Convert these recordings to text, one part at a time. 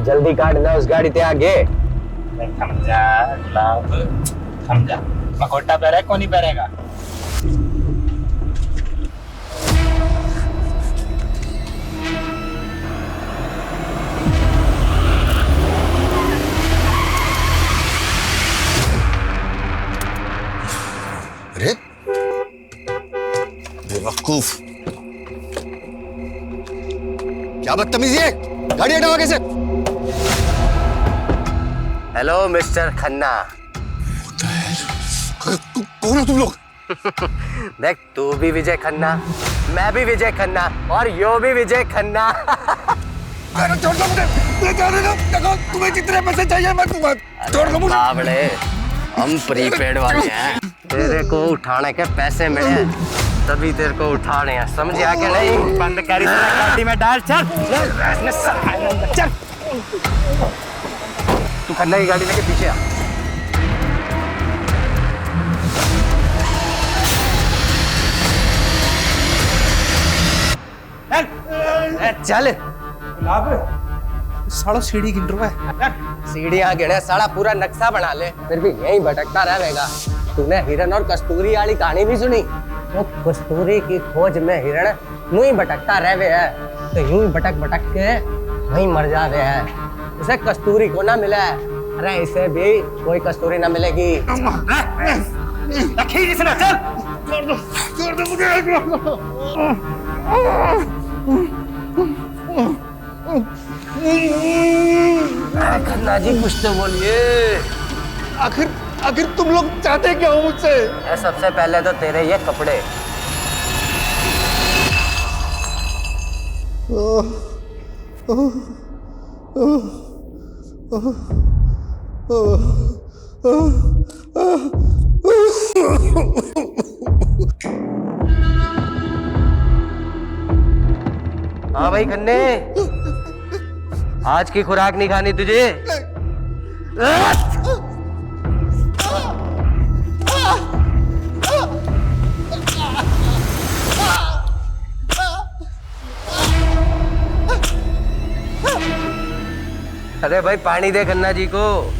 जल्दी काट ना उस गाड़ी ते आगे। थम जा गुलाब, थम जा। मकोटा पहरे कौन नहीं पहरेगा? अरे बेवकूफ, क्या बदतमीजी है, गाड़ी हटाओ आगे से। Hello mister Khanna. कौन हो तुम लोग? देख, तू भी विजय खन्ना, मैं भी विजय खन्ना और यो भी विजय खन्ना। छोड़ दो मुझे, मैं जाने दो। देखो तुम्हें जितने पैसे चाहिए मैं दूंगा, छोड़ दो मुझे। बावड़े, हम प्रीपेड वाले हैं। तेरे को उठाने के पैसे मिले तभी तेरे को उठा रहे हैं, समझ आ के नहीं? बंद करी गाड़ी में डाल, चल चल। तू खन्ना की गाड़ी लेके पीछे आ। चल। सालो सीढ़ी गिन रहा है। सीढ़ियां गिने, साला पूरा नक्शा बना ले, फिर भी यहीं भटकता रहेगा। तूने हिरण और कस्तूरी वाली कहानी भी सुनी? वो कस्तूरी की खोज में हिरण यूं ही भटकता रहे है, तो यूं ही भटक भटक के वहीं मर जा रहे हैं। इसे कस्तूरी को ना मिला है, अरे इसे भी कोई कस्तूरी ना मिलेगी। छोड़ दो मुझे। खन्ना जी कुछ तो बोलिए। आखिर तुम लोग चाहते क्या हो मुझसे? सबसे पहले तो तेरे ये कपड़े। हाँ भाई खन्ने, आज की खुराक नहीं खानी तुझे? अरे भाई पानी दे खन्ना जी को।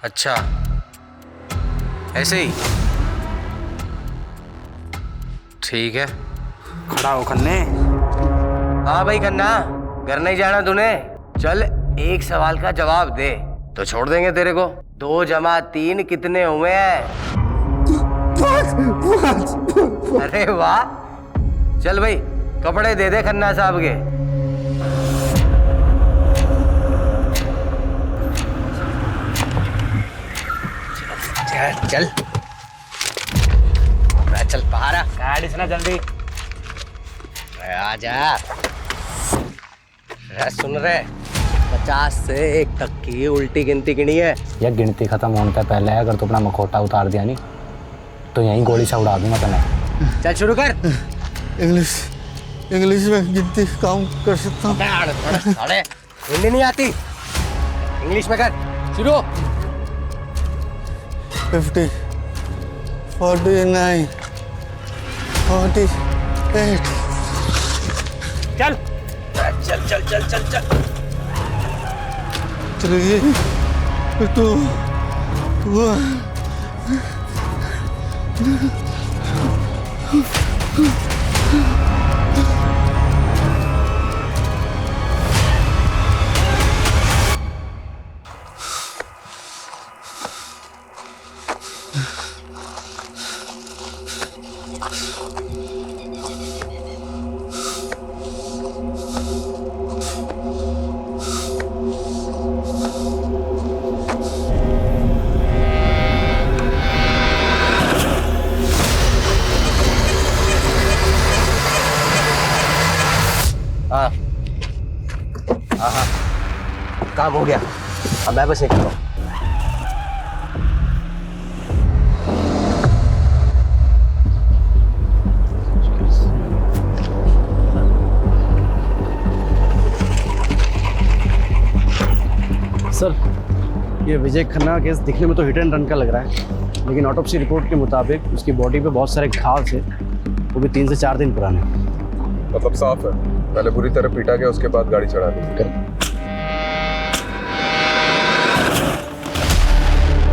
अच्छा, ऐसे ही ठीक है। खड़ा हो खन्ने। हाँ भाई खन्ना, घर नहीं जाना तूने? चल एक सवाल का जवाब दे तो छोड़ देंगे तेरे को। 2 जमा 3 कितने हुए हैं? 5। अरे वाह, चल भाई कपड़े दे दे खन्ना साहब के। चल चल पहाड़ा, गाड़ी से ना जल्दी। आजा। सुन रहे, 50 से 1 तक की उल्टी गिनती गिनी है। यह गिनती खत्म होने से पहले अगर तू अपना मखौटा उतार दिया नहीं तो यहीं गोली से उड़ा दूंगा तुम्हें। चल शुरू कर। इंग्लिश में गिनती काउंट कर सकता हूँ। अरे हिंदी नहीं आती, इंग्लिश में कर शुरू। 50, 49, 48। चल चल चल चल चल चल। 3, 2, 1। काम हो गया, अब मैं बस निकल रहा हूँ। सर, ये विजय खन्ना केस दिखने में तो हिट एंड रन का लग रहा है, लेकिन ऑटोप्सी रिपोर्ट के मुताबिक उसकी बॉडी पे बहुत सारे घाव थे, वो भी 3 से 4 दिन पुराने। मतलब साफ है, पहले बुरी तरह पीटा गया, उसके बाद गाड़ी चढ़ा दी।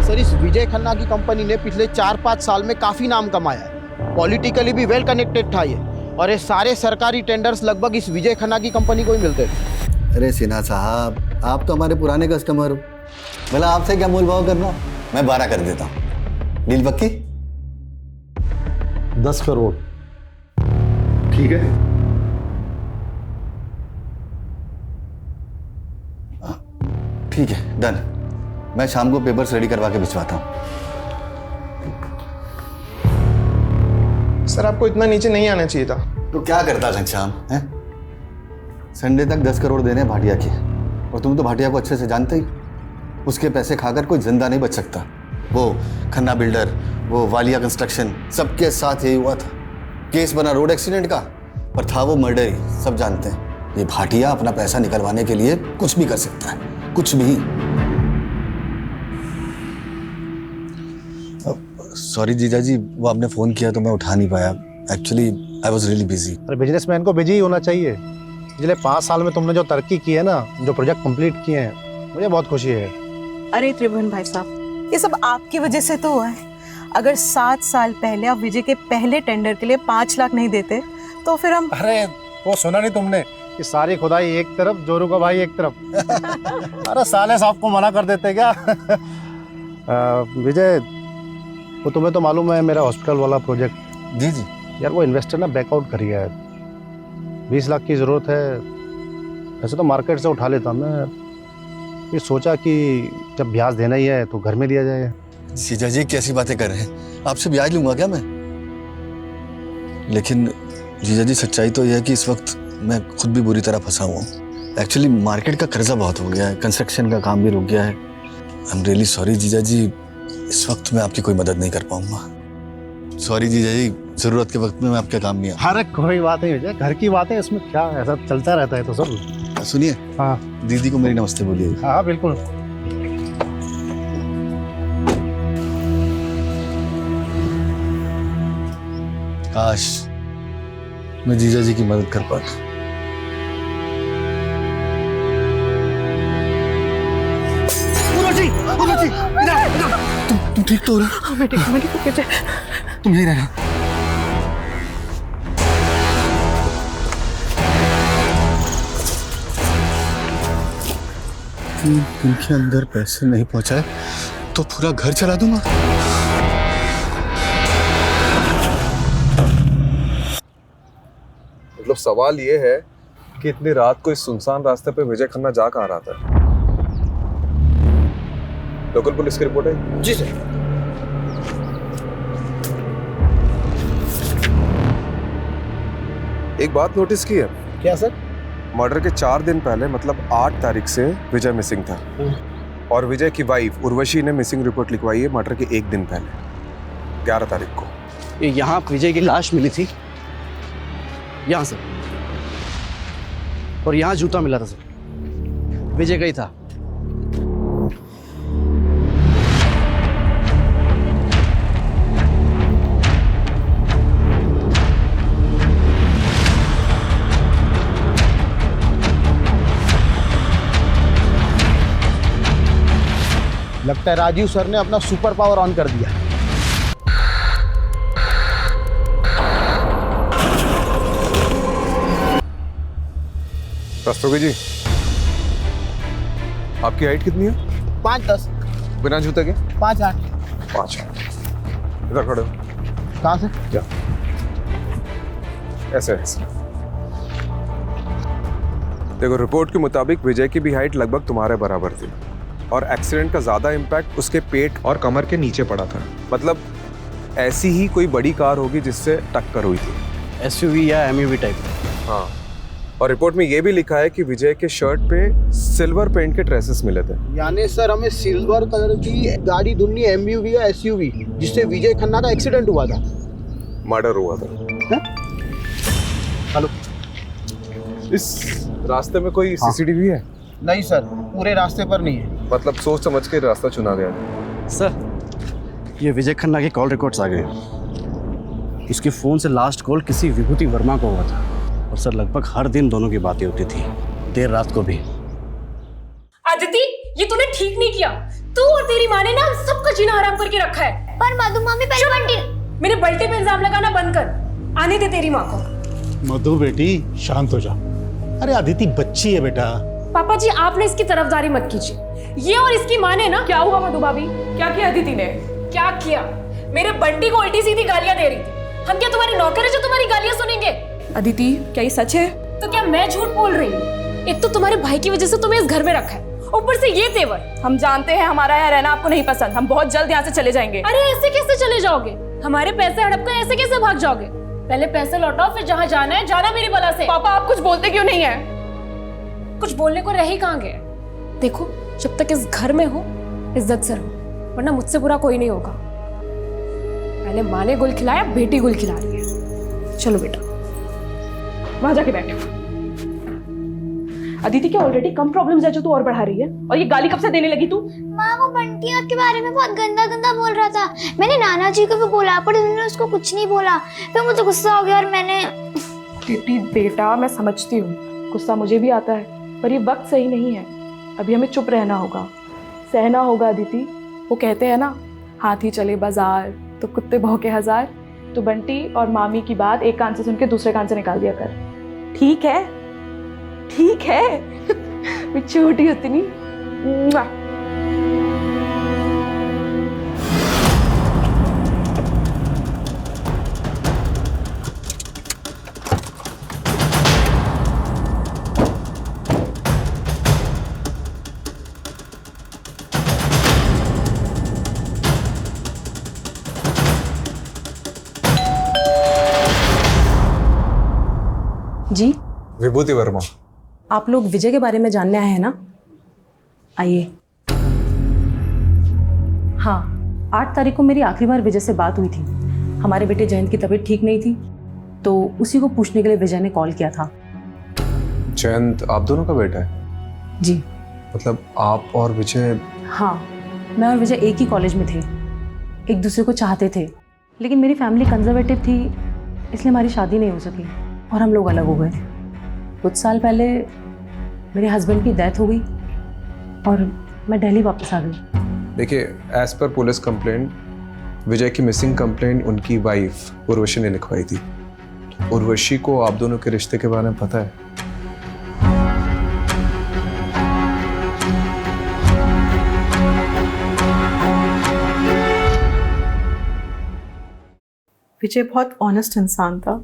सर, इस विजय खन्ना की कंपनी ने पिछले 4-5 साल में काफ़ी नाम कमाया है। पॉलिटिकली भी वेल कनेक्टेड था ये, और ये सारे सरकारी टेंडर्स लगभग इस विजय खन्ना की कंपनी को ही मिलते थे। अरे सिन्हा साहब, आप तो हमारे पुराने कस्टमर हो, भला आपसे क्या मोल भाव करना। मैं 12 कर देता हूँ। डील पक्की? 10 करोड़। ठीक है। ठीक है, डन। मैं शाम को पेपर्स रेडी करवा के भिजवाता हूँ। सर, आपको इतना नीचे नहीं आना चाहिए था। तो क्या करता घनश्याम है? संडे तक 10 करोड़ देने भाटिया की, और तुम तो भाटिया को अच्छे से जानते ही। उसके पैसे खाकर कोई जिंदा नहीं बच सकता। वो खन्ना बिल्डर, वो वालिया कंस्ट्रक्शन, सबके साथ यही हुआ था। केस बना रोड एक्सीडेंट का, पर था वो मर्डर ही, सब जानते हैं। ये भाटिया अपना पैसा निकलवाने के लिए कुछ भी कर सकता है, कुछ भी। सॉरी जीजा जी, वो आपने फ़ोन किया तो मैं उठा नहीं पाया। Actually I was really busy. अरे बिजनेसमैन को बिजी ही होना चाहिए। पिछले 5 साल में तुमने जो तरक्की की है ना, जो प्रोजेक्ट कंप्लीट किए हैं, मुझे बहुत खुशी है। अरे त्रिभुवन भाई साहब, ये सब आपकी वजह से तो हुआ है। अगर 7 साल पहले आप विजय के पहले टेंडर के लिए 5 लाख नहीं देते तो फिर हम। अरे वो सुना नहीं तुमने कि सारी खुदाई एक तरफ, जोरू का भाई एक तरफ। अरे साले साहब को मना कर देते क्या? विजय, वो तुम्हें तो मालूम है मेरा हॉस्पिटल वाला प्रोजेक्ट। जी जी। यार वो इन्वेस्टर ना बैकआउट कर गया है। 20 लाख की ज़रूरत है। वैसे तो मार्केट से उठा लेता मैं, ये सोचा कि जब ब्याज देना ही है तो घर में दिया जाए। जीजा जी कैसी बातें कर रहे हैं? आपसे ब्याज लूंगा क्या मैं? लेकिन जीजा जी सच्चाई तो यह है कि इस वक्त मैं खुद भी बुरी तरह फंसा हुआ हूँ। एक्चुअली मार्केट का कर्जा बहुत हो गया है, कंस्ट्रक्शन का काम भी रुक गया है। आई एम रियली सॉरी जीजा जी, इस वक्त मैं आपकी कोई मदद नहीं कर पाऊंगा। सॉरी जीजा जी, जरूरत के वक्त में मैं आपके काम नहीं आ। अरे कोई बात नहीं विजय, घर की बात है, इसमें क्या, ऐसा चलता रहता है तो सब। सुनिए, हाँ दीदी को मेरी नमस्ते बोलिए। हाँ बिल्कुल। काश मैं जीजा जी की मदद कर पाता। तुम ठीक तो हो रहा? मैं ठीक हूँ। तुम यही रहना। इनके अंदर पैसे नहीं पहुंचाए तो पूरा घर चला दूंगा। मतलब सवाल ये है कि इतनी रात को इस सुनसान रास्ते पे विजय खन्ना जा कहाँ रहा था? लोकल पुलिस की रिपोर्ट है? जी सर। एक बात नोटिस की है? क्या सर? मर्डर के 4 दिन पहले, मतलब 8 तारीख से विजय मिसिंग था, और विजय की वाइफ उर्वशी ने मिसिंग रिपोर्ट लिखवाई है मर्डर के 1 दिन पहले, 11 तारीख को। ये यहाँ विजय की लाश मिली थी, यहाँ सर, और यहाँ जूता मिला था सर, विजय का ही था। लगता है राजीव सर ने अपना सुपर पावर ऑन कर दिया। रस्तोगी जी, आपकी हाइट कितनी है? 5'10", बिना जूते के? 5'8". 5। इधर खड़े हो। कहाँ से? क्या? ऐसे ऐसे। देखो, रिपोर्ट के मुताबिक विजय की भी हाइट लगभग तुम्हारे बराबर थी, और एक्सीडेंट का ज्यादा इम्पैक्ट उसके पेट और कमर के नीचे पड़ा था। मतलब ऐसी ही कोई बड़ी कार होगी जिससे टक्कर हुई थी। SUV या MUV टाइप। हाँ, और रिपोर्ट में ये भी लिखा है कि विजय के शर्ट पे सिल्वर पेंट के ट्रेसेस मिले थे। यानी सर हमें सिल्वर कलर की गाड़ी ढूंढनी, एमयूवी या एसयूवी, जिससे विजय खन्ना का एक्सीडेंट हुआ था। मर्डर हुआ था। हेलो, इस रास्ते में कोई सीसीटीवी है? नहीं सर, पूरे रास्ते पर नहीं है। मतलब सोच समझ के रास्ता चुना गया। सर, ये विजय खन्ना की कॉल रिकॉर्ड्स आ गए। इसके फ़ोन से लास्ट कॉल किसी विभूति वर्मा को हुआ था और सर लगभग हर दिन दोनों की बातें होती थी, देर रात को भी। अदिति, ये तूने ठीक नहीं किया। तू और तेरी माँ ने ना हम सबका जीना हराम करके रखा है। पर मधु मामी पहले बंटी मेरे बल्टे पे इल्जाम लगाना बंद कर। आने दे तेरी माँ को। मधु बेटी शांत हो जा। अरे अदिति बच्ची है बेटा। पापा जी, आपने इसकी तरफदारी मत कीजिए। ये और इसकी माँ ने ना। क्या हुआ मधु भाभी? क्या किया अदिति ने? क्या किया? मेरे बंटी को उल्टी सीधी गालियां दे रही थी। हम क्या तुम्हारे नौकर है जो तुम्हारी गालियां सुनेंगे? अदिति, क्या ये सच है? तो क्या मैं झूठ बोल रही हूँ? एक तो तुम्हारे भाई की वजह से तुम्हें इस घर में रखा है, ऊपर से ये तेवर। हम जानते हैं हमारा यहाँ रहना आपको नहीं पसंद। हम बहुत जल्द यहाँ से चले जाएंगे। अरे ऐसे कैसे चले जाओगे? हमारे पैसे हड़प कर ऐसे कैसे भाग जाओगे? पहले पैसे लौटाओ, फिर जहाँ जाना है जाना मेरी बला से। पापा, आप कुछ बोलते क्यों नहीं है? कुछ बोलने को रह ही कहाँ गए? देखो, जब तक इस घर में हो इज्जत से रहो, वरना मुझसे बुरा कोई नहीं होगा। पहले माँ ने गुल खिलाया, बेटी गुल खिला रही है। चलो बेटा, वहां जाके बैठो। अदिति, क्या ऑलरेडी कम प्रॉब्लम्स है जो तू और बढ़ा रही है? और ये गाली कब से देने लगी तू? माँ, वो बंटी आपके बारे में बहुत गंदा गंदा बोल रहा था। मैंने नाना जी को भी बोला पर उन्होंने उसको कुछ नहीं बोला। फिर मुझे गुस्सा हो गया और मैंने। बेटा, मैं समझती हूँ, गुस्सा मुझे भी आता है, पर ये वक्त सही नहीं है। अभी हमें चुप रहना होगा, सहना होगा। अदिति, वो कहते हैं ना, हाथी चले बाजार तो कुत्ते भौंके हजार। तो बंटी और मामी की बात एक कान से सुन के दूसरे कान से निकाल दिया कर। ठीक है? ठीक है। मैं छोटी उतनी। जी, विभूति वर्मा। आप लोग विजय के बारे में जानने आए हैं ना? आइए। हाँ, 8 तारीख को मेरी आखिरी बार विजय से बात हुई थी। हमारे बेटे जयंत की तबीयत ठीक नहीं थी, तो उसी को पूछने के लिए विजय ने कॉल किया था। जयंत आप दोनों का बेटा है? जी। मतलब आप और विजय? हाँ, मैं और विजय एक ही कॉलेज में थे, एक दूसरे को चाहते थे, लेकिन मेरी फैमिली कंजर्वेटिव थी, इसलिए हमारी शादी नहीं हो सकी और हम लोग अलग हो गए। कुछ साल पहले मेरे हस्बैंड की डेथ हो गई और मैं दिल्ली वापस आ गई। देखिए, एज पर पुलिस कंप्लेंट, विजय की मिसिंग कंप्लेंट उनकी वाइफ उर्वशी ने लिखवाई थी। उर्वशी को आप दोनों के रिश्ते के बारे में पता है? विजय बहुत ऑनेस्ट इंसान था,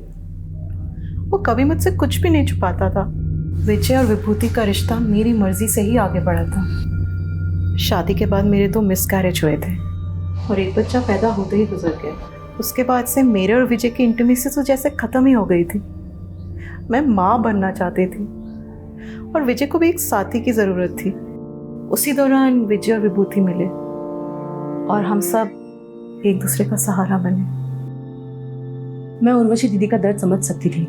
वो कभी मुझसे कुछ भी नहीं छुपाता था। विजय और विभूति का रिश्ता मेरी मर्जी से ही आगे बढ़ा था। शादी के बाद मेरे 2 मिसकैरेज हुए थे और एक बच्चा पैदा होते ही गुजर गया। उसके बाद से मेरे और विजय की इंटीमेसी तो जैसे ख़त्म ही हो गई थी। मैं माँ बनना चाहती थी और विजय को भी एक साथी की ज़रूरत थी। उसी दौरान विजय और विभूति मिले और हम सब एक दूसरे का सहारा बने। मैं उर्वशी दीदी का दर्द समझ सकती थी,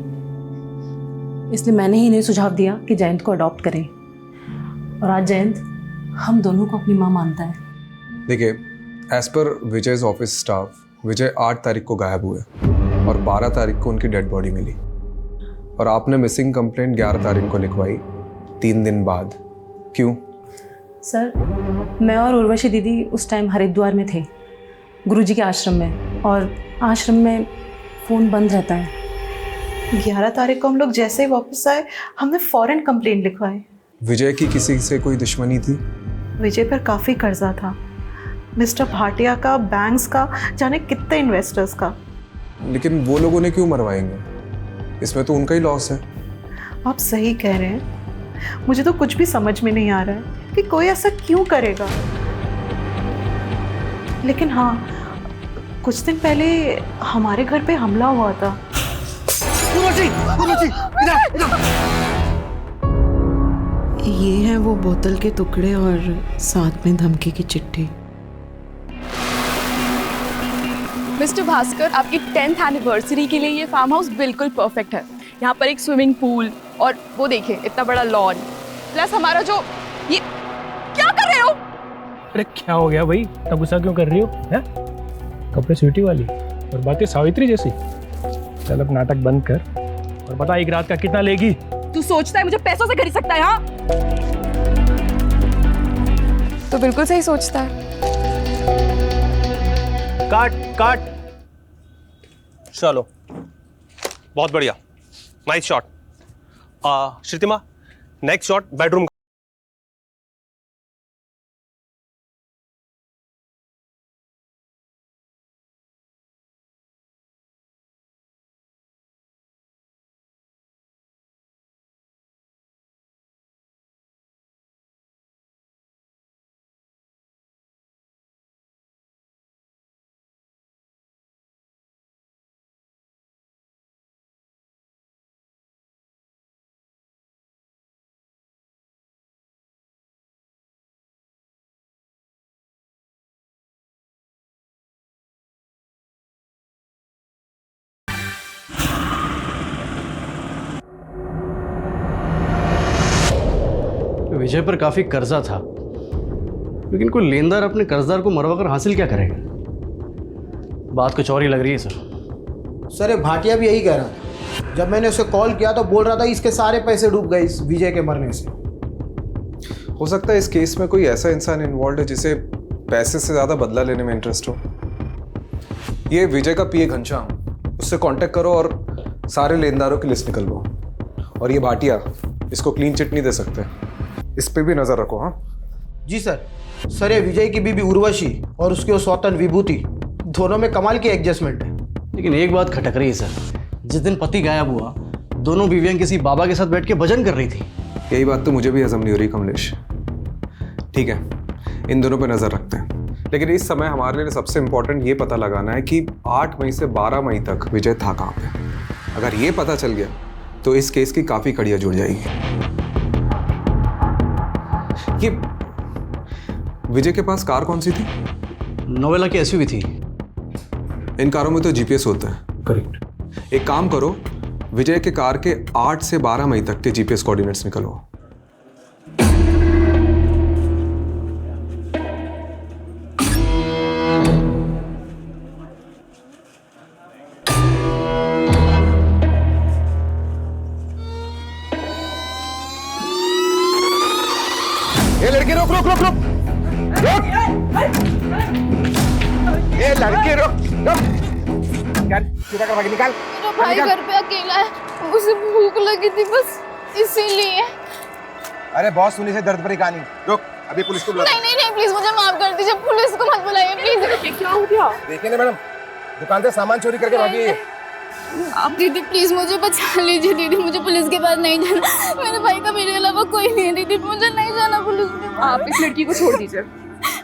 इसलिए मैंने ही इन्हें सुझाव दिया कि जयंत को अडॉप्ट करें और आज जयंत हम दोनों को अपनी माँ मानता है। देखिए, as per Vijay's office staff, विजय 8 तारीख को गायब हुए और 12 तारीख को उनकी डेड बॉडी मिली और आपने मिसिंग कंप्लेंट 11 तारीख को लिखवाई, 3 दिन बाद। क्यों? सर, मैं और उर्वशी दीदी उस टाइम हरिद्वार में थे, गुरुजी के आश्रम में, और आश्रम में फ़ोन बंद रहता है। 11 तारीख को हम लोग जैसे ही वापस आए, हमने फ़ौरन कंप्लेंट लिखवाई। विजय की किसी से कोई दुश्मनी थी? विजय पर काफ़ी कर्जा था, मिस्टर भाटिया का, बैंक्स का, जाने कितने इन्वेस्टर्स का। लेकिन वो लोगों ने क्यों मरवाएंगे? इसमें तो उनका ही लॉस है। आप सही कह रहे हैं, मुझे तो कुछ भी समझ में नहीं आ रहा है कि कोई ऐसा क्यों करेगा। लेकिन हाँ, कुछ दिन पहले हमारे घर पे हमला हुआ था। उर्वशी, इधर, इधर। ये है वो बोतल के टुकड़े और साथ में धमकी की चिट्ठी। मिस्टर भास्कर, आपकी 10th एनिवर्सरी के लिए ये फार्म हाउस बिल्कुल परफेक्ट है। यहाँ पर एक स्विमिंग पूल और वो देखिए इतना बड़ा लॉन, प्लस हमारा जो ये क्या कर रहे हो? अरे क्या हो गया भाई, इतना गुस्सा क्यों कर रही हो? हैं? कपड़े स्वीटी वाली और बातें सावित्री जैसी। चल अब नाटक बंद कर और बता एक रात का कितना लेगी? तू सोचता है मुझे पैसों से खरीद सकता है? हाँ तो बिल्कुल सही सोचता है। काट काट। चलो बहुत बढ़िया, nice shot. Shrutima next shot bedroom. Vijay पर काफी कर्जा था, लेकिन कोई लेनदार अपने कर्जदार को मरवा कर हासिल क्या करेगा? बात कुछ और ही लग रही है सर ये भाटिया भी यही कह रहा था। जब मैंने उसे कॉल किया तो बोल रहा था इसके सारे पैसे डूब गए इस विजय के मरने से। हो सकता है इस केस में कोई ऐसा इंसान इन्वॉल्व है जिसे पैसे से ज़्यादा बदला लेने में इंटरेस्ट हो। ये विजय का पीए घनश्याम, उससे कांटेक्ट करो और सारे लेनदारों की लिस्ट निकलवाओ। और ये भाटिया, इसको क्लीन चिट नहीं दे सकते, इस पे भी नजर रखो। हाँ जी सर। सर ये विजय की बीबी उर्वशी और उसकी वो सौतन विभूति, दोनों में कमाल की एडजस्टमेंट है। लेकिन एक बात खटक रही है सर, जिस दिन पति गायब हुआ दोनों बीवियां किसी बाबा के साथ बैठ के भजन कर रही थी। यही बात तो मुझे भी हजम नहीं हो रही कमलेश। ठीक है, इन दोनों पे नजर रखते हैं, लेकिन इस समय हमारे लिए सबसे इंपॉर्टेंट ये पता लगाना है कि 8 मई से 12 मई तक विजय था कहाँ पे। अगर ये पता चल गया तो इस केस की काफी कड़ियां जुड़ जाएगी। ये विजय के पास कार कौन सी थी? नोवेला की एसयूवी थी। इन कारों में तो जीपीएस होता है। करेक्ट। एक काम करो, विजय के कार के 8 से 12 मई तक के जीपीएस कोऑर्डिनेट्स निकलवाओ। ये लड़की रुक रुक रुक रुक रुक। ये लड़की रुक रुक। निकाल, सीधा कर भागी, निकाल। मेरा भाई घर पे अकेला है, उसे भूख लगी थी बस इसीलिए। अरे बहुत सुनी से दर्द भरी कहानी। रुक, अभी पुलिस को बुला। नहीं नहीं नहीं प्लीज मुझे माफ कर दीजिए, पुलिस को मत बुलाइए प्लीज। क्या हो गया? देखिए ना मैडम, दुकान से सामान चोरी करके भागी है। आप दीदी प्लीज मुझे बचा लीजिए। दीदी मुझे पुलिस के पास नहीं जाना, मेरे भाई का मेरे अलावा कोई नहीं है। दीदी मुझे नहीं जाना पुलिस के पास। आप इस लड़की को छोड़ दीजिए,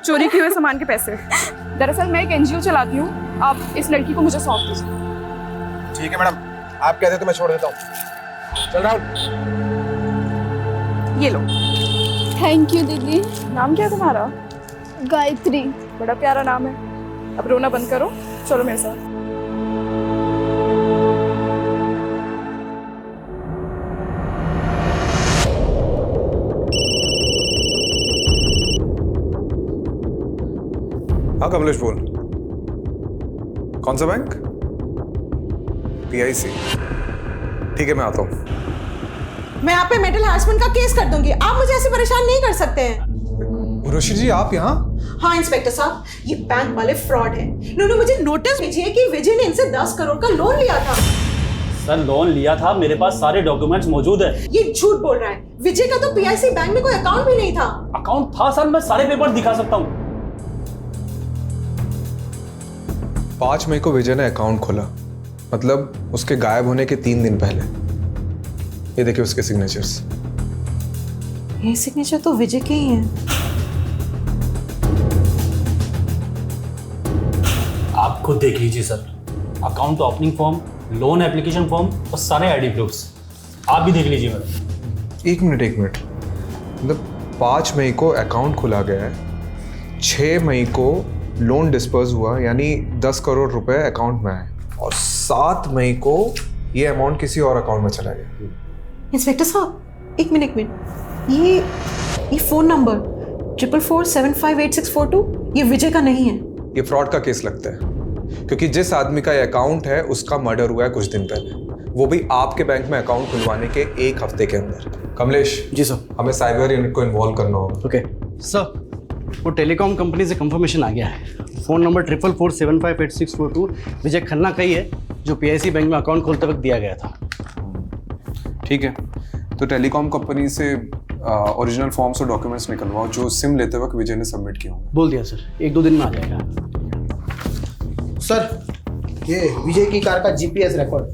चोरी किए हुए सामान के पैसे। दरअसल मैं एक एनजीओ चलाती हूँ, आप इस लड़की को मुझे सौंप दीजिए। ठीक है मैडम, आप कहते तो मैं छोड़ देता हूँ। चल राहुल, ये लो। थैंक यू दीदी। नाम क्या है तुम्हारा? गायत्री। बड़ा प्यारा नाम है। अब रोना बंद करो, चलो मेरे साथ। हाँ कमलेश बोल। कौन सा बैंक? PIC। ठीक है मैं आता हूँ। मैं आप पे मेंटल हैरेसमेंट का केस कर दूंगी। आप मुझे ऐसे परेशान नहीं कर सकते हैं। उर्वशी जी आप यहाँ? हाँ इंस्पेक्टर साहब, ये बैंक वाले फ्रॉड हैं। इन्होंने मुझे नोटिस भेजी है कि विजय ने इनसे 10 करोड़ का लोन लिया था। सर लोन लिया था, मेरे पास सारे डॉक्यूमेंट्स मौजूद है। ये झूठ बोल रहा है। विजय का तो PIC बैंक में कोई अकाउंट भी नहीं था। अकाउंट था सर, मैं सारे पेपर दिखा सकता हूँ। 5 मई को विजय ने अकाउंट खोला, मतलब उसके गायब होने के 3 दिन पहले। ये देखिए उसके सिग्नेचर्स। ये सिग्नेचर तो विजय के ही हैं। आप खुद देख लीजिए sir, account opening form, loan application form और सारे आईडी प्रूफ्स। आप भी देख लीजिए मैडम। एक मिनट, मतलब 5 मई को अकाउंट खुला गया है, 6 मई को लोन डिस्पर्स हुआ, यानी 10 करोड़ रुपए अकाउंट में आए, और 7 मई को ये अमाउंट किसी और अकाउंट में चला गया। इंस्पेक्टर साहब, एक मिनट, ये फ़ोन नंबर 44475862 ये विजय का नहीं है। ये फ्रॉड का केस लगता है, क्योंकि जिस आदमी का ये अकाउंट है उसका मर्डर हुआ है कुछ दिन पहले, वो भी आपके बैंक में अकाउंट खुलवाने के 1 हफ्ते के अंदर। कमलेश जी सर, हमें साइबर यूनिट को इन्वॉल्व करना होगा। ओके सर, वो टेलीकॉम कंपनी से कंफर्मेशन आ गया है। फ़ोन नंबर 44475862 विजय खन्ना का ही है, जो PIC बैंक में अकाउंट खोलते वक्त दिया गया था। ठीक है, तो टेलीकॉम कंपनी से ओरिजिनल फॉर्म्स और डॉक्यूमेंट्स निकलवाओ जो सिम लेते वक्त विजय ने सबमिट किया होंगे। बोल दिया सर, 1-2 दिन में आ जाएगा। सर, ये विजय की कार का GPS रिकॉर्ड।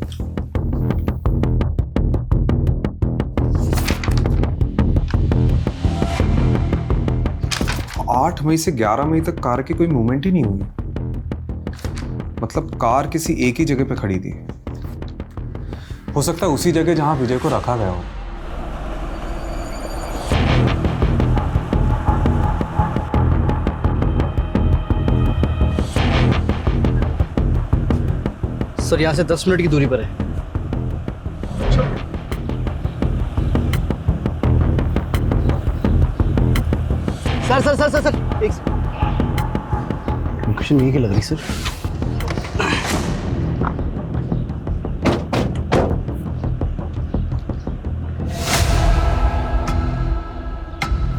8 मई से 11 मई तक कार की कोई मूवमेंट ही नहीं हुई। मतलब कार किसी एक ही जगह पे खड़ी थी। हो सकता है उसी जगह जहां विजय को रखा गया हो। सर, यहाँ से 10 मिनट की दूरी पर है। सर, एक लोकेशन यही की लग रही सर।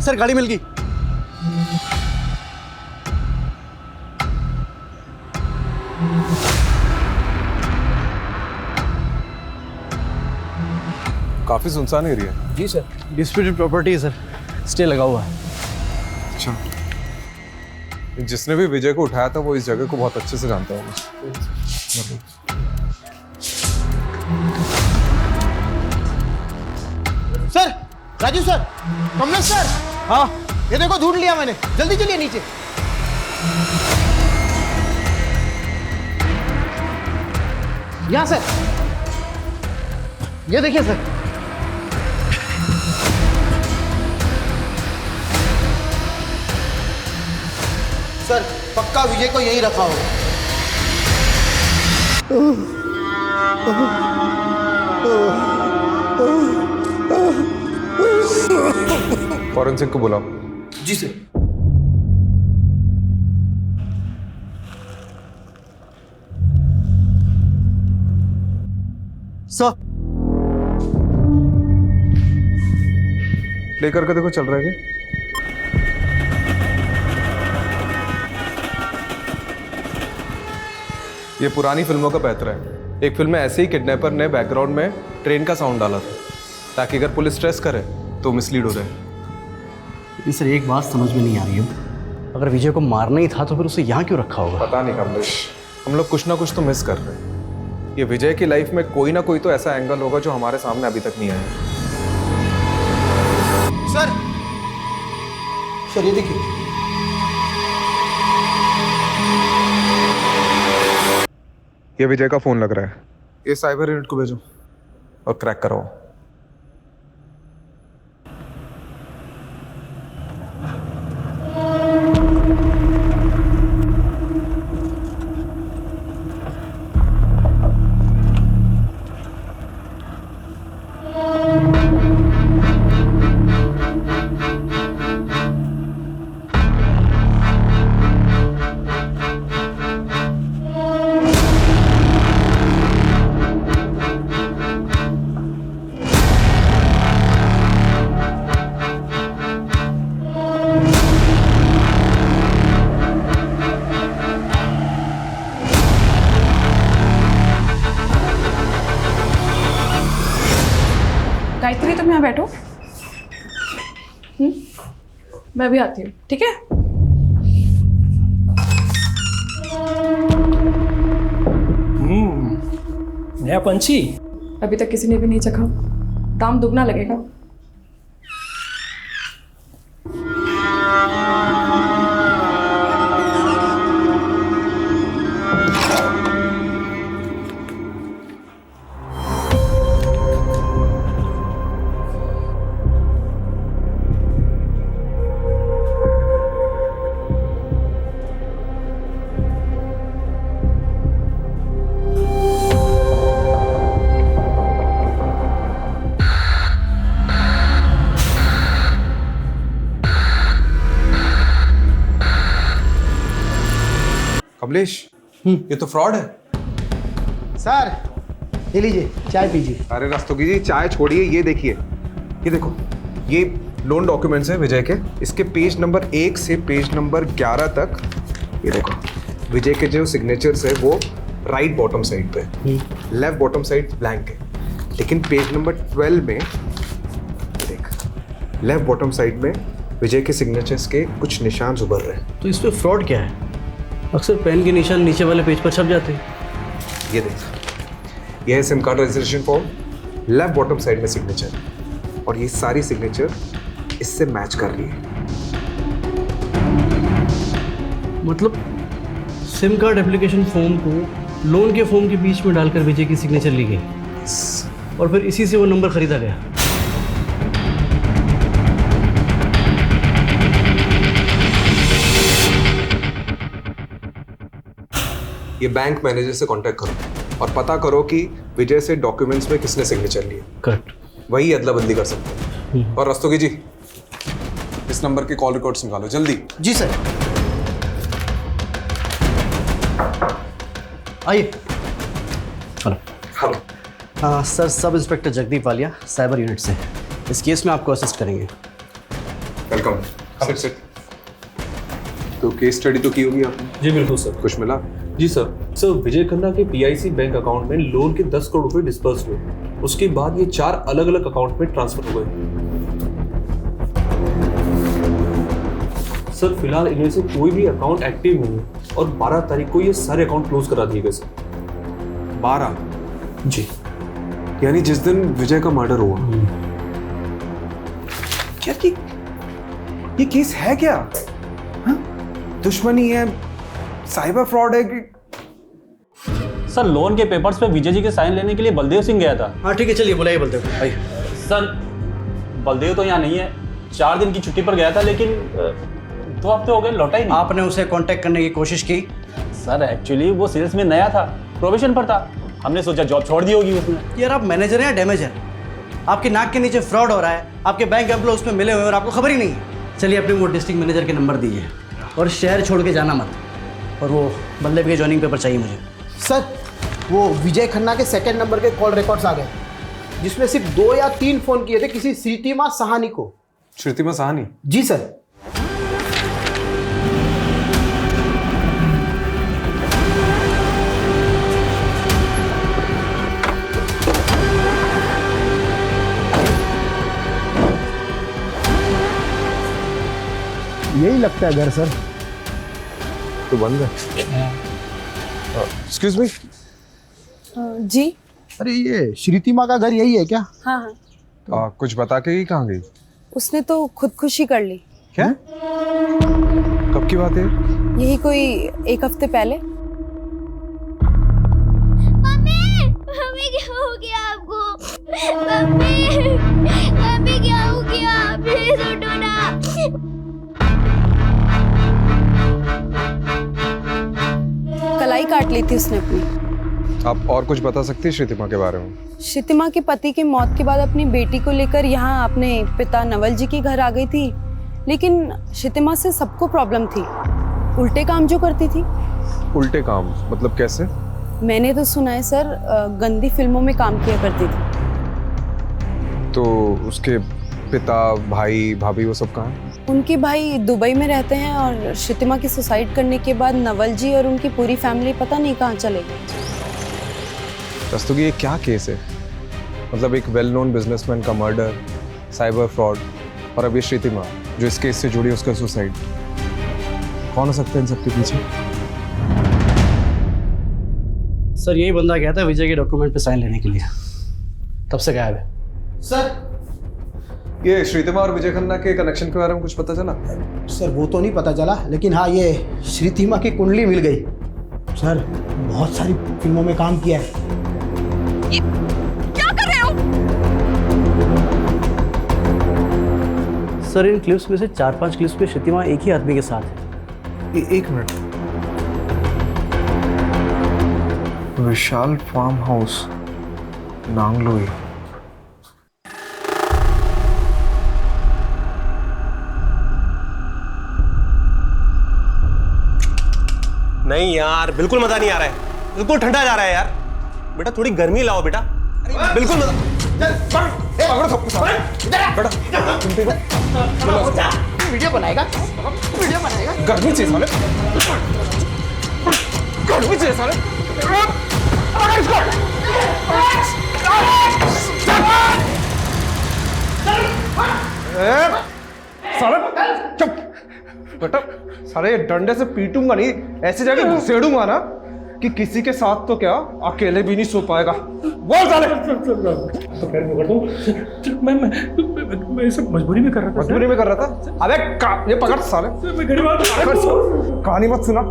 सर, गाड़ी मिल गई। काफी सुनसान एरिया है। जी सर, डिस्प्यूटेड प्रॉपर्टी है सर, स्टे लगा हुआ है। अच्छा, जिसने भी विजय को उठाया था वो इस जगह को बहुत अच्छे से जानता होगा। Sir, Raju sir, Kamlesh sir, हाँ, ये देखो ढूंढ लिया मैंने, जल्दी चलिए नीचे। यहाँ सर, ये देखिए सर। सर, पक्का विजय को यहीं रखा होगा। फॉरेंसिक को बुलाओ। जी सर। सर, प्ले करके देखो चल रहा है क्या? ये पुरानी फिल्मों का पैतरा है। एक फिल्म में ऐसे ही किडनैपर ने बैकग्राउंड में ट्रेन का साउंड डाला था, ताकि अगर पुलिस स्ट्रेस करे तो मिसलीड हो जाए। लेकिन सर, एक बात समझ में नहीं आ रही है, अगर विजय को मारना ही था तो फिर उसे यहाँ क्यों रखा होगा? पता नहीं कमलेश, हम लोग कुछ ना कुछ तो मिस कर रहे हैं। ये विजय की लाइफ में कोई ना कोई तो ऐसा एंगल होगा जो हमारे सामने अभी तक नहीं आया। सर, सर ये देखिए। ये विजय का फोन लग रहा है। ये साइबर यूनिट को भेजो और क्रैक कराओ। गायत्री, तुम यहाँ बैठो। मैं भी आती हूँ, ठीक है? नया पंछी अभी तक किसी ने भी नहीं चखा, दाम दुगना लगेगा। कमलेश, ये तो फ्रॉड है। सर ये लीजिए चाय पीजिए। अरे रस्तोगी जी, चाय छोड़िए, ये देखिए, ये देखो, ये लोन डॉक्यूमेंट्स हैं विजय के। इसके पेज नंबर 1 से पेज नंबर 11 तक ये देखो, विजय के जो सिग्नेचर्स है वो राइट बॉटम साइड पे, लेफ्ट बॉटम साइड ब्लैंक है। लेकिन पेज नंबर 12 में देख, लेफ्ट बॉटम साइड में विजय के सिग्नेचर्स के कुछ निशान उभर रहे हैं। तो इसमें फ्रॉड क्या है? अक्सर पेन के निशान नीचे वाले पेज पर छप जाते हैं। ये देख, ये है SIM card registration form, left bottom side में सिग्नेचर, और ये सारी सिग्नेचर इससे मैच कर रही है। मतलब सिम कार्ड एप्लीकेशन फॉर्म को लोन के फॉर्म के बीच में डालकर विजय की सिग्नेचर ली गई और फिर इसी से वो नंबर खरीदा गया। ये बैंक मैनेजर से कांटेक्ट करो और पता करो कि विजय से डॉक्यूमेंट्स में किसने सिग्नेचर लिए। करेक्ट, वही अदला बदली कर सकते हैं। और रस्तोगी जी, इस नंबर के कॉल रिकॉर्ड्स निकालो जल्दी। जी सर। आइए। हेलो। हाँ sir, sub inspector Jagdeep Walia, cyber unit से। इस केस में आपको असिस्ट करेंगे। वेलकम। Sit sit. तो केस स्टडी तो की होगी आपने? जी बिल्कुल सर। कुछ मिला? जी सर विजय खन्ना के PIC बैंक अकाउंट में लोन के 10 करोड़ रुपए डिस्पर्स हुए। उसके बाद ये 4 अलग अलग अकाउंट में ट्रांसफर हो गए। सर फिलहाल इनमें से कोई भी अकाउंट एक्टिव नहीं है और 12 तारीख को ये सारे अकाउंट क्लोज करा दिए गए सर। 12? जी। यानी जिस दिन विजय का मर्डर हुआ। क्या ये केस है क्या? हाँ? दुश्मनी है, साइबर फ्रॉड है कि? सर लोन के पेपर्स पे विजय जी के साइन लेने के लिए बलदेव सिंह गया था। हाँ ठीक है, चलिए बुलाइए बलदेव। आइए। सर बलदेव तो यहाँ नहीं है, 4 दिन की छुट्टी पर गया था, लेकिन 2 हफ्ते हो गए लौटा ही नहीं। आपने उसे कांटेक्ट करने की कोशिश की? सर एक्चुअली वो सेल्स में नया था, प्रोबेशन पर था, हमने सोचा जॉब छोड़ दी होगी उसने। यार आप मैनेजर हैं या डैमेजर? आपके नाक के नीचे फ्रॉड हो रहा है, आपके बैंक एम्प्लॉय उसमें मिले हुए और आपको खबर ही नहीं है। चलिए अपने वो डिस्ट्रिक्ट मैनेजर के नंबर दीजिए और शहर छोड़ के जाना मत। और वो बलदेव के जॉइनिंग पेपर चाहिए मुझे। सर वो विजय खन्ना के 2nd नंबर के कॉल रिकॉर्ड्स आ गए, जिसमें सिर्फ 2 या 3 फोन किए थे किसी श्रीतिमा साहनी को। श्रीतिमा साहनी? जी सर। यही लगता है घर सर। तो बंद है। Excuse me. जी। अरे ये श्रीतिमा का घर यही है क्या? हाँ हाँ। कुछ बता के ही कहाँ गई? उसने तो खुदकुशी कर ली। क्या? कब की बात है? यही कोई 1 हफ्ते पहले। मम्मी क्या हो गया आपको? मम्मी क्या हो गया? प्लीज उठो ना। कलाई काट ली थी उसने अपनी। आप और कुछ बता सकती है श्रीतिमा के बारे में? श्रीतिमा के पति की मौत के बाद अपनी बेटी को लेकर यहाँ अपने पिता नवल जी के घर आ गई थी, लेकिन श्रीतिमा से सबको प्रॉब्लम थी। उल्टे काम जो करती थी। उल्टे काम मतलब कैसे? मैंने तो सुना है सर, गंदी फिल्मों में काम किया करती थी। तो उसके पिता, भाई, भाभी वो सब कहाँ हैं? उनके भाई दुबई में रहते हैं और श्रीतिमा की सुसाइड करने के बाद नवल जी और उनकी पूरी फैमिली पता नहीं कहाँ चले गए। रस्तोगी, ये क्या केस है? मतलब एक वेल नोन बिजनेसमैन का मर्डर, साइबर फ्रॉड, और अब ये श्रीतिमा जो इस केस से जुड़ी उसका सुसाइड। कौन हो सकता है इन सबके पीछे? सर यही बंदा गया था विजय के डॉक्यूमेंट पे साइन लेने के लिए, तब से गायब है। सर ये श्रीतिमा और विजय खन्ना के कनेक्शन के बारे में कुछ पता चला? सर वो तो नहीं पता चला, लेकिन हाँ ये श्रीतिमा की कुंडली मिल गई। सर बहुत सारी फिल्मों में काम किया है। ये क्या कर रहे हो? सर इन क्लिप्स में से 4-5 क्लिप्स में श्रीतिमा एक ही आदमी के साथ है। एक मिनट। विशाल फार्म हाउस, नांगलोई। नहीं यार, बिल्कुल मजा नहीं आ रहा है, बिल्कुल ठंडा जा रहा है यार। बेटा थोड़ी गर्मी लाओ बेटा, बिल्कुल मजा। वीडियो बनाएगा, वीडियो बनाएगा। गर्मी चाहिए साले, गर्मी चाहिए साले। साले चुप बेटा, साले डंडे से पीटूंगा नहीं, ऐसी जगह घुसेड़ूंगा ना कि किसी के साथ तो क्या अकेले भी नहीं सो पाएगा। बोल साले। तो खैर मैं कर दूं। मैं सब मजबूरी में कर रहा था। मजबूरी में कर रहा था? अबे ये पकड़ साले। मैं गरीब आदमी। कहानी मत सुना,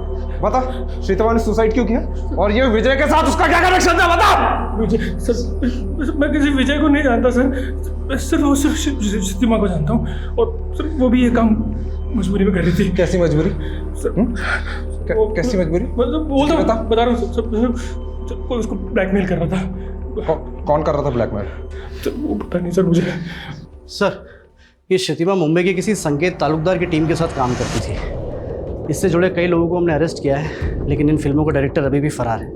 बता श्रीतमा ने सुसाइड क्यों किया और ये विजय के साथ उसका क्या कनेक्शन था, बता। विजय सर, मैं किसी विजय को नहीं जानता सर, वो सिर्फ श्रीतिमा को जानता हूँ, और सर वो भी ये काम मजबूरी में कर रही थी। कैसी मजबूरी सर? कैसी मजबूरी? बता रहा हूँ सर, कोई उसको ब्लैकमेल कर रहा था। कौन कर रहा था ब्लैकमेल? वो पता नहीं सर मुझे। सर ये श्रुतिमा मुंबई के किसी संकेत तालुकदार की टीम के साथ काम करती थी। इससे जुड़े कई लोगों को हमने अरेस्ट किया है, लेकिन इन फिल्मों का डायरेक्टर अभी भी फरार है।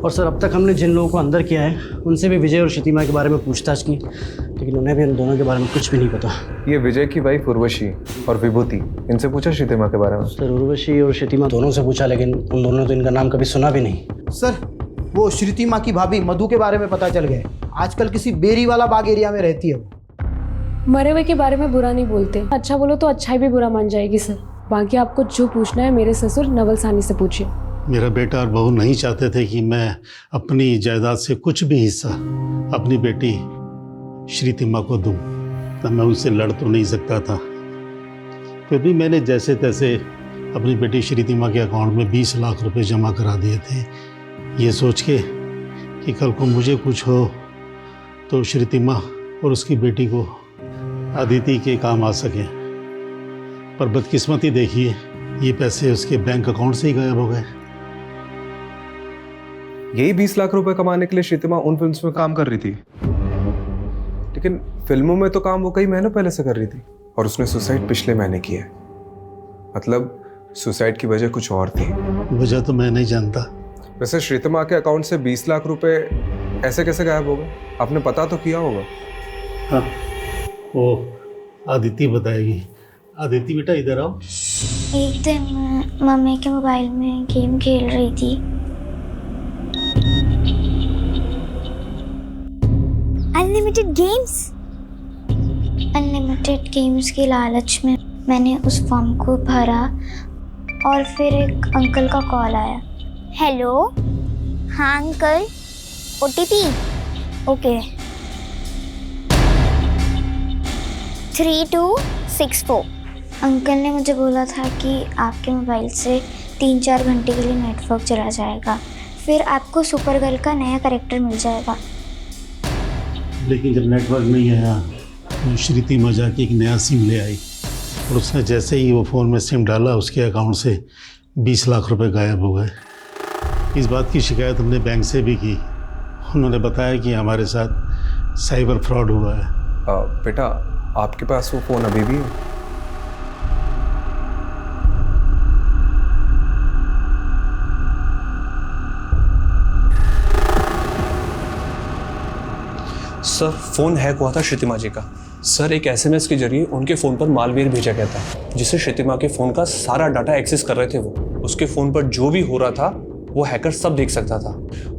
और सर अब तक हमने जिन लोगों को अंदर किया है उनसे भी विजय और श्रुतिमा के बारे में पूछताछ की, लेकिन उन्हें भी इन दोनों के बारे में कुछ भी नहीं पता। ये विजय की वाइफ उर्वशी और विभूति, इनसे पूछा श्रुतिमा के बारे में? सर उर्वशी और श्रुतिमा दोनों से पूछा, लेकिन उन दोनों ने तो इनका नाम कभी सुना भी नहीं। सर वो श्रुतिमा की भाभी मधु के बारे में पता चल गया, आजकल किसी बेरी वाला बाग एरिया में रहती है वो। मरे हुए के बारे में बुरा नहीं बोलते, अच्छा बोलो तो अच्छाई भी बुरा मान जाएगी सर। बाकी आपको जो पूछना है मेरे ससुर नवल सानी से पूछिए। मेरा बेटा और बहू नहीं चाहते थे कि मैं अपनी जायदाद से कुछ भी हिस्सा अपनी बेटी श्रुतिमा को दूं, तब मैं उनसे लड़ तो नहीं सकता था। फिर भी मैंने जैसे तैसे अपनी बेटी श्रुतिमा के अकाउंट में 20 लाख रुपए जमा करा दिए थे, ये सोच के कि कल को मुझे कुछ हो तो श्रुतिमा और उसकी बेटी को अदिति के काम आ सके। पर बदकिस्मती देखिए, ये पैसे उसके बैंक अकाउंट से ही गायब हो गए। यही 20 लाख रुपए कमाने के लिए श्रुतिमा उन फिल्म्स में काम कर रही थी, लेकिन फिल्मों में तो काम वो कई महीनों पहले से कर रही थी, और उसने सुसाइड पिछले महीने किया है। मतलब सुसाइड की वजह कुछ और थी। वजह तो मैं नहीं जानता। वैसे श्रुतिमा के अकाउंट से 20 लाख रुपए ऐसे कैसे गायब हो गए? आपने पता तो किया होगा। हाँ, वो आदिति बताएगी। आदिति बेटा इधर आओ। एक दिन मम्मी के मोबाइल में गेम खेल रही थी, अनलिमिटेड गेम्स के लालच में मैंने उस फॉर्म को भरा और फिर एक अंकल का कॉल आया। हेलो, हाँ अंकल, OTP ओके 3264। अंकल ने मुझे बोला था कि आपके मोबाइल से 3-4 घंटे के लिए नेटवर्क चला जाएगा, फिर आपको सुपर गर्ल का नया कैरेक्टर मिल जाएगा। लेकिन जब नेटवर्क नहीं आया तो श्रुतिमा जाके एक नया सिम ले आई, और उसने जैसे ही वो फ़ोन में सिम डाला उसके अकाउंट से 20 लाख रुपए गायब हो गए। इस बात की शिकायत हमने बैंक से भी की। उन्होंने बताया कि हमारे साथ साइबर फ्रॉड हुआ है। बेटा आपके पास वो फ़ोन अभी भी है? सर फ़ोन हैक हुआ था श्रुतिमा जी का। सर एक SMS के जरिए उनके फ़ोन पर मालवेयर भेजा गया था, जिससे श्रुतिमा के फ़ोन का सारा डाटा एक्सेस कर रहे थे वो। उसके फ़ोन पर जो भी हो रहा था वो हैकर सब देख सकता था।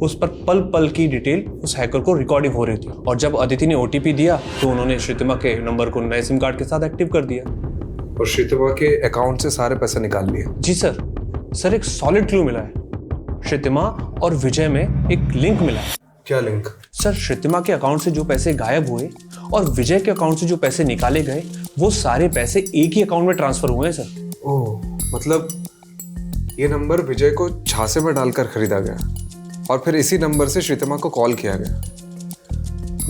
उस पर पल पल की डिटेल उस हैकर को रिकॉर्डिंग हो रही थी, और जब अदिति ने OTP दिया तो उन्होंने श्रुतिमा के नंबर को नए सिम कार्ड के साथ एक्टिव कर दिया और श्रुतिमा के अकाउंट से सारे पैसे निकाल लिए। जी सर एक सॉलिड क्लू मिला है। श्रुतिमा और विजय में एक लिंक मिला है। क्या लिंक? सर श्रुतिमा के अकाउंट से जो पैसे गायब हुए और विजय के अकाउंट से जो पैसे निकाले गए, वो सारे पैसे एक ही अकाउंट में ट्रांसफर हुए हैं सर। ओह, मतलब ये नंबर विजय को झांसे में डालकर खरीदा गया और फिर इसी नंबर से श्रुतिमा को कॉल किया गया।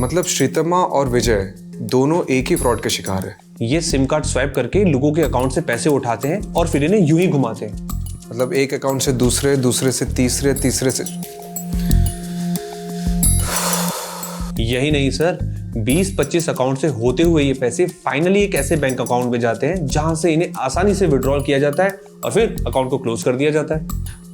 मतलब श्रुतिमा और विजय दोनों एक ही फ्रॉड के शिकार हैं। ये सिम कार्ड स्वैप करके लोगों के अकाउंट से पैसे उठाते हैं और फिर इन्हें यूं ही घुमाते हैं। मतलब एक अकाउंट से दूसरे, दूसरे से तीसरे, तीसरे से। यही नहीं सर, 20-25 अकाउंट से होते हुए ये पैसे फाइनली एक ऐसे बैंक अकाउंट में जाते हैं जहां से इन्हें आसानी से विड्रॉल किया जाता है और फिर अकाउंट को क्लोज कर दिया जाता है।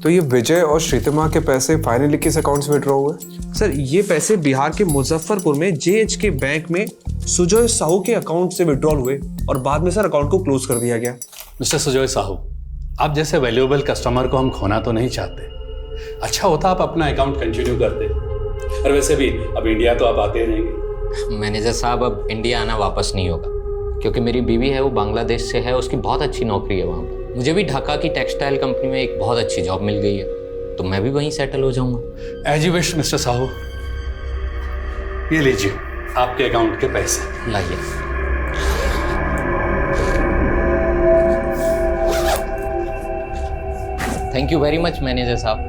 तो ये विजय और श्रीतिमा के पैसे फाइनली किस अकाउंट से विड्रॉ हुए? सर ये पैसे बिहार के मुजफ्फरपुर में JHK बैंक में सुजय साहू के अकाउंट से विड्रॉल हुए और बाद में सर अकाउंट को क्लोज कर दिया गया। मिस्टर सुजय साहू, आप जैसे वैल्यूएबल कस्टमर को हम खोना तो नहीं चाहते। अच्छा होता आप अपना अकाउंट कंटिन्यू करते। और वैसे भी अब इंडिया तो आप आते रहेंगे। मैनेजर साहब, अब इंडिया आना वापस नहीं होगा क्योंकि मेरी बीवी है वो बांग्लादेश से है, उसकी बहुत अच्छी नौकरी है वहाँ पर। मुझे भी ढाका की टेक्सटाइल कंपनी में एक बहुत अच्छी जॉब मिल गई है, तो मैं भी वहीं सेटल हो जाऊँगा। As you wish mister Sahu. ये लीजिए आपके अकाउंट के पैसे। लाइए। Thank you very much manager साहब।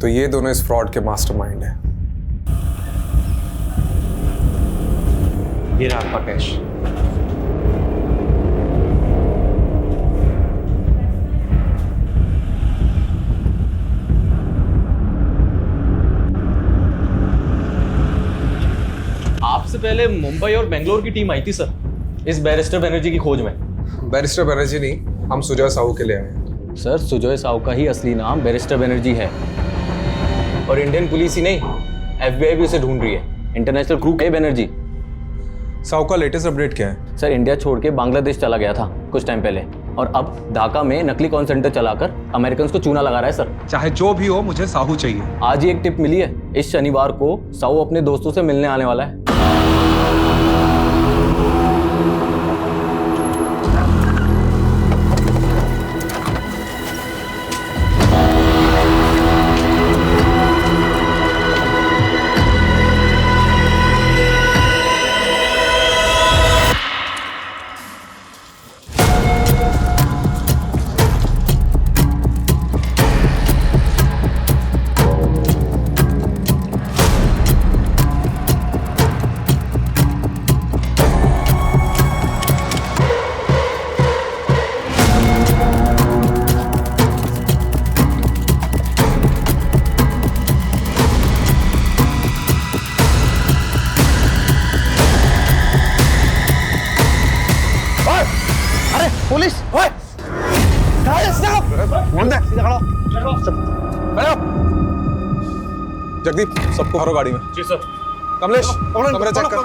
तो ये दोनों इस फ्रॉड के मास्टरमाइंड हैं। ये रहा आपका कैश। आपसे पहले मुंबई और बेंगलोर की टीम आई थी सर, इस बैरिस्टर बनर्जी की खोज में। बैरिस्टर बनर्जी नहीं, हम सुजय साहू के लिए आए हैं। सर सुजय साहू का ही असली नाम बैरिस्टर बनर्जी है और इंडियन पुलिस ही नहीं, FBI भी उसे ढूंढ रही है। इंटरनेशनल क्रू है बनर्जी। साहू का लेटेस्ट अपडेट क्या है? सर इंडिया छोड़ के बांग्लादेश चला गया था कुछ टाइम पहले और अब ढाका में नकली कॉल सेंटर चलाकर अमेरिकन को चूना लगा रहा है सर। चाहे जो भी हो, मुझे साहू चाहिए। आज ही एक टिप मिली है, इस शनिवार को साहू अपने दोस्तों से मिलने आने वाला है। पुलिस ओए कहां है? सीधा खड़ो। जगदीप, सबको भरो गाड़ी में। जी सर। कमलेश, कमरा चेक कर।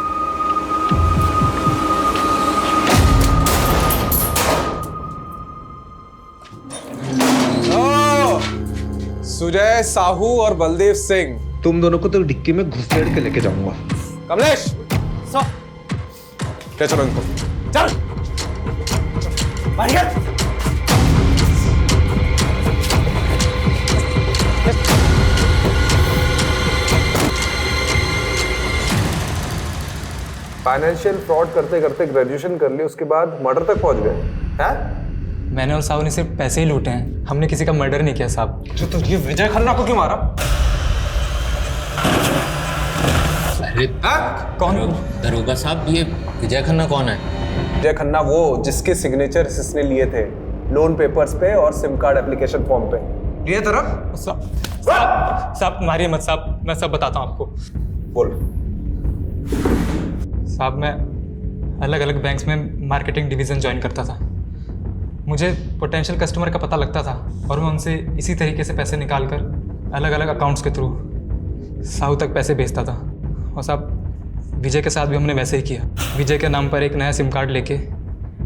सुजय साहू और बलदेव सिंह, तुम दोनों को तो डिक्की में घुसेड़ के लेके जाऊंगा। कमलेश, ले चलो इनको। चल फाइनेंशियल फ्रॉड करते करते ग्रेजुएशन कर ली, उसके बाद मर्डर तक पहुंच गए हैं? मैंने और साहू ने सिर्फ पैसे ही लूटे हैं, हमने किसी का मर्डर नहीं किया साहब। तो ये विजय खन्ना को क्यों मारा? कौन? दरोगा साहब, ये विजय खन्ना कौन है? विजय खन्ना वो जिसके सिग्नेचर इसने लिए थे लोन पेपर्स पे और सिम कार्ड एप्लीकेशन फॉर्म पे। लिए तरफ साहब मारिए मत साहब, मैं सब बताता हूँ आपको। बोल। साहब मैं अलग अलग बैंक्स में मार्केटिंग डिवीज़न ज्वाइन करता था। मुझे पोटेंशियल कस्टमर का पता लगता था और मैं उनसे इसी तरीके से पैसे निकाल कर अलग अलग अकाउंट्स के थ्रू साहू तक पैसे भेजता था। और साहब विजय के साथ भी हमने वैसे ही किया। विजय के नाम पर एक नया सिम कार्ड लेके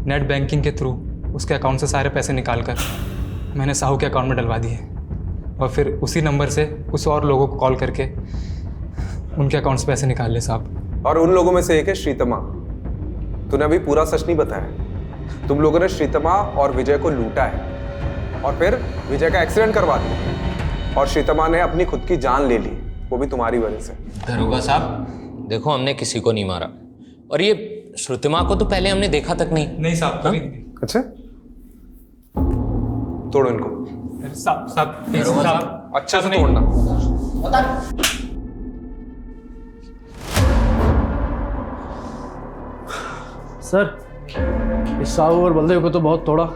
नेट बैंकिंग के थ्रू उसके अकाउंट से सारे पैसे निकाल कर मैंने साहू के अकाउंट में डलवा दिए और फिर उसी नंबर से कुछ और लोगों को कॉल करके उनके अकाउंट से पैसे निकाल ले साहब। और उन लोगों में से एक है श्रीतमा। तूने अभी पूरा सच नहीं बताया। तुम लोगों ने श्रीतमा और विजय को लूटा है और फिर विजय का एक्सीडेंट करवा दिया और श्रीतमा ने अपनी खुद की जान ले ली, वो भी तुम्हारी वजह से। दरोगा साहब देखो, हमने किसी को नहीं मारा और ये श्रुतिमा को तो पहले हमने देखा तक नहीं। नहीं साहब, कभी नहीं। अच्छा, तोड़ो इनको। साहब अच्छा से तोड़ना। सर इस साहू और बलदेव को तो बहुत तोड़ा,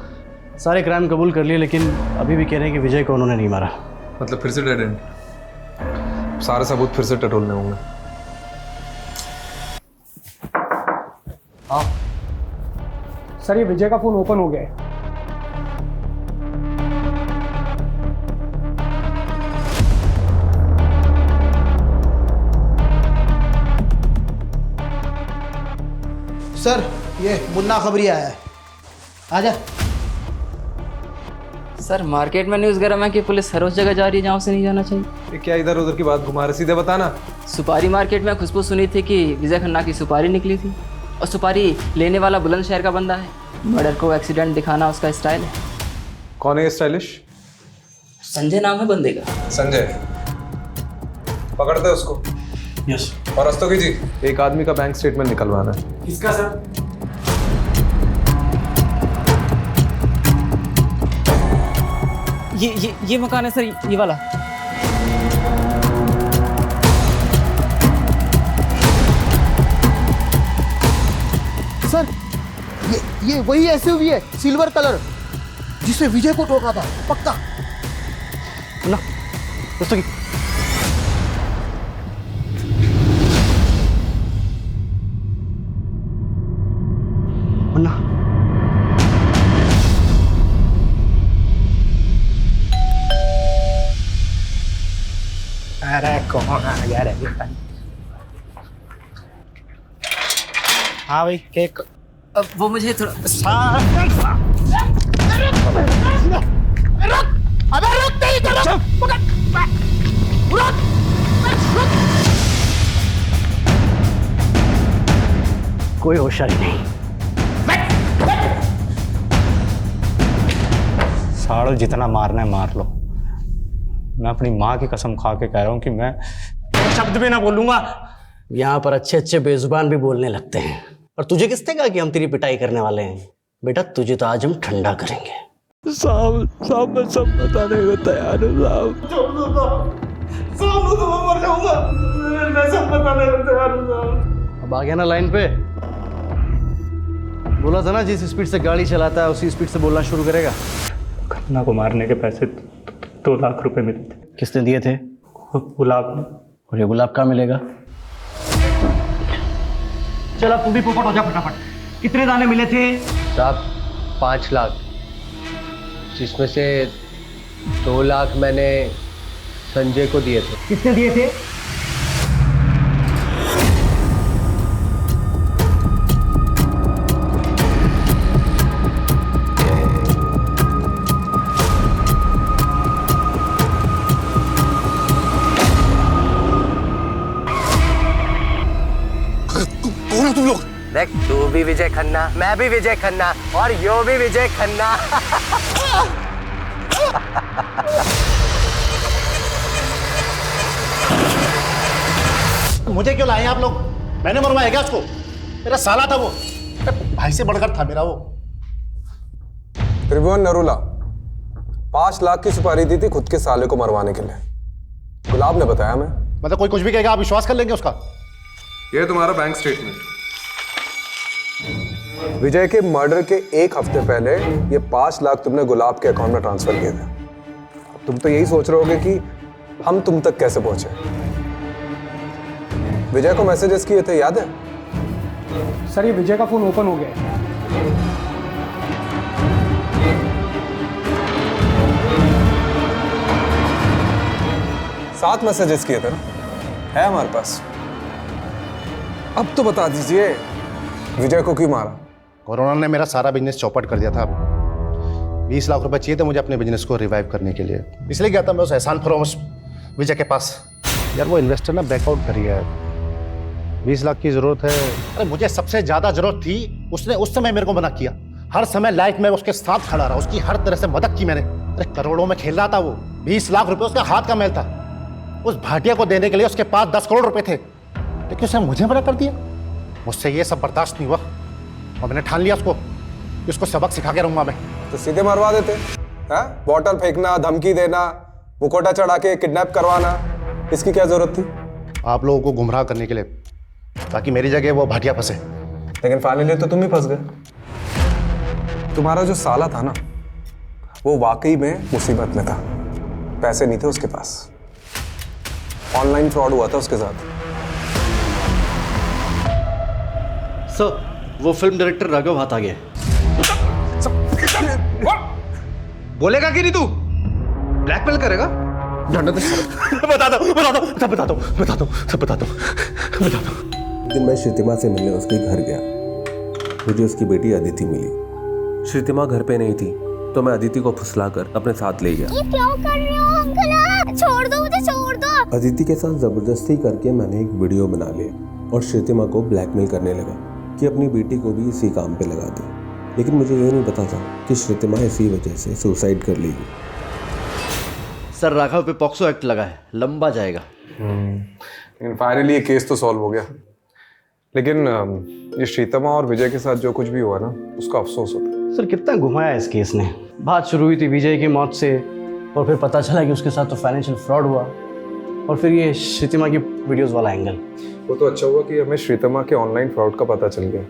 सारे क्राइम कबूल कर लिए, लेकिन अभी भी कह रहे हैं कि विजय को उन्होंने नहीं मारा। मतलब फिर से डेड एंड? सारे सबूत फिर से टटोलने होंगे। हाँ सर ये विजय का फोन ओपन हो गया है। सर ये मुन्ना खबरी आया है, आजा। सर मार्केट में न्यूज़ गरम है कि पुलिस हर उस जगह जा रही है जहाँ उसे नहीं जाना चाहिए। ये क्या इधर उधर की बात घुमा रहे, सीधे बताना। सुपारी मार्केट में खुशबू सुनी थी कि विजय खन्ना की सुपारी निकली थी, और सुपारी लेने वाला बुलंदशहर का बंदा है। मर्डर को एक्सीडेंट दिखाना उसका स्टाइल है। कौन है ये स्टाइलिश? संजय नाम है बंदे का। संजय, पकड़ते हैं उसको। यस। और रस्तोगी जी, एक आदमी का बैंक स्टेटमेंट निकलवाना है। किसका सर? ये मकान है सर, ये वाला। सर ये वही एसयूवी है, सिल्वर कलर, जिससे विजय को ठोका था, पक्का। ना दोस्तों की मुन्ना, अरे कौन आ गया रे? हाँ भाई केक। अब वो मुझे थोड़ा कोई होशियारी नहीं। साड़ो जितना मारना है मार लो। मैं अपनी माँ की कसम खा के कह रहा हूँ कि मैं शब्द भी ना बोलूंगा। यहाँ पर अच्छे अच्छे बेजुबान भी बोलने लगते हैं, और तुझे किसने कहा कि हम तेरी पिटाई करने वाले हैं? बेटा तुझे तो आज हम ठंडा करेंगे। साहब मैं सब बताने को तैयार हूँ साहब तो मैं मर जाऊंगा, मैं सब बताने को तैयार हूँ। अब आ गया ना लाइन पे? बोला था ना जिस स्पीड से गाड़ी चलाता है उसी स्पीड से बोलना शुरू करेगा। खन्ना को मारने के पैसे 2 लाख रुपए मिले थे। किसने दिए थे? गुलाब ने। और ये गुलाब कहाँ मिलेगा? चल अब तू भी पोपट हो जा फटाफट। कितने दाने मिले थे? साहब 5 लाख, जिसमें से 2 लाख मैंने संजय को दिए थे। कितने दिए थे? तुम लोग देख, तू भी विजय खन्ना, मैं भी विजय खन्ना, और यो भी विजय खन्ना। मुझे क्यों लाए आप लोग? मैंने मरवाया क्या उसको? मेरा साला था वो, भाई से बढ़कर था मेरा वो। त्रिभुवन नरूला 5 लाख की सुपारी दी थी खुद के साले को मरवाने के लिए। गुलाब ने बताया। मैं मतलब कोई कुछ भी कहेगा आप विश्वास कर लेंगे उसका? ये तुम्हारा बैंक स्टेटमेंट। विजय के मर्डर के 1 हफ्ते पहले ये 5 लाख तुमने गुलाब के अकाउंट में ट्रांसफर किए थे। तुम तो यही सोच रहे होगे कि हम तुम तक कैसे पहुंचे। विजय को मैसेजेस किए थे, याद है? सर ये विजय का फोन ओपन हो गया है। 7 मैसेजेस किए थे ना, है हमारे पास। अब तो बता दीजिए विजय को क्यों मारा? कोरोना ने मेरा सारा बिजनेस चौपट कर दिया था। 20 लाख रुपए चाहिए थे मुझे अपने बिजनेस को रिवाइव करने के लिए, इसलिए गया था मैं उस एहसान फरोश विजय के पास। यार वो इन्वेस्टर ना बैकआउट कर गया है। 20 लाख की जरूरत है। अरे मुझे सबसे ज्यादा जरूरत थी, उसने उस समय मेरे को मना किया। हर समय लाइफ में उसके साथ खड़ा रहा, उसकी हर तरह से मदद की मैंने। अरे करोड़ों में खेल रहा था वो। 20 लाख रुपए उसका हाथ का मैल था। उस भाटिया को देने के लिए उसके पास 10 करोड़ रुपए थे, लेकिन उसने मुझे मना कर दिया। मुझसे ये सब बर्दाश्त नहीं हुआ और मैंने ठान लिया उसको कि उसको सबक सिखा के रहूंगा मैं। तो सीधे मरवा देते हैं? बॉटल फेंकना, धमकी देना, मुकोटा चढ़ा के किडनैप करवाना, इसकी क्या जरूरत थी? आप लोगों को गुमराह करने के लिए, ताकि मेरी जगह वो भाटिया फंसे। लेकिन फाइनली तो तुम ही फंस गए। तुम्हारा जो साला था ना, वो वाकई में मुसीबत में था। पैसे नहीं थे उसके पास, ऑनलाइन फ्रॉड हुआ था उसके साथ। सो वो फिल्म डायरेक्टर राघव हाथ आ गया। बोलेगा कि नहीं तू? ब्लैकमेल करेगा? बता दो दिन मैं श्रीतिमा से मिलने उसके घर गया। मुझे उसकी बेटी अदिति मिली। श्रीतिमा घर पे नहीं थी तो मैं अदिति को फुसलाकर अपने साथ ले गया। ये क्या कर रहे हो अंकल? छोड़ दो मुझे, छोड़ दो। अदिति के साथ जबरदस्ती करके मैंने एक वीडियो बना लिया और श्रीतिमा को ब्लैकमेल करने लगा कि अपनी बेटी को भी इसी काम पे लगा दे। लेकिन मुझे ये नहीं पता था कि श्रीतिमा इसी वजह से सुसाइड कर लेगी। सर राघव पे पॉक्सो एक्ट लगा है, लंबा जाएगा। लेकिन फाइनली ये केस तो सॉल्व हो गया। लेकिन ये श्रीतिमा और विजय के साथ जो कुछ भी हुआ ना, उसका अफसोस होता है। सर कितना घुमाया इस केस ने। बात शुरू हुई थी विजय की मौत से, और फिर पता चला कि उसके साथ तो फाइनेंशियल फ्रॉड हुआ, और फिर ये श्रीतिमा की वीडियोस वाला एंगल। वो तो अच्छा हुआ कि हमें श्रीतिमा के ऑनलाइन फ्रॉड का पता चल गया,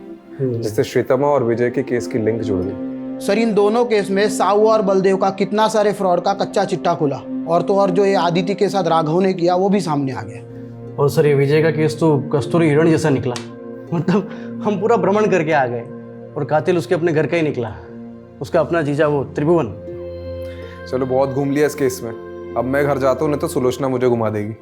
जिससे श्रीतिमा और विजय के केस की लिंक जुड़ गई। सर इन दोनों केस में साहू और बलदेव का कितना सारे फ्रॉड का कच्चा चिट्टा खुला, और तो और जो ये आदिति के साथ राघव ने किया वो भी सामने आ गया। और सर ये विजय का केस तो कस्तूरी हिरण जैसा निकला। मतलब हम पूरा भ्रमण करके आ गए और कातिल उसके अपने घर का ही निकला, उसका अपना जीजा वो त्रिभुवन। चलो बहुत घूम लिया इस केस में, अब मैं घर जाता हूँ, नहीं तो सुलोचना मुझे घुमा देगी।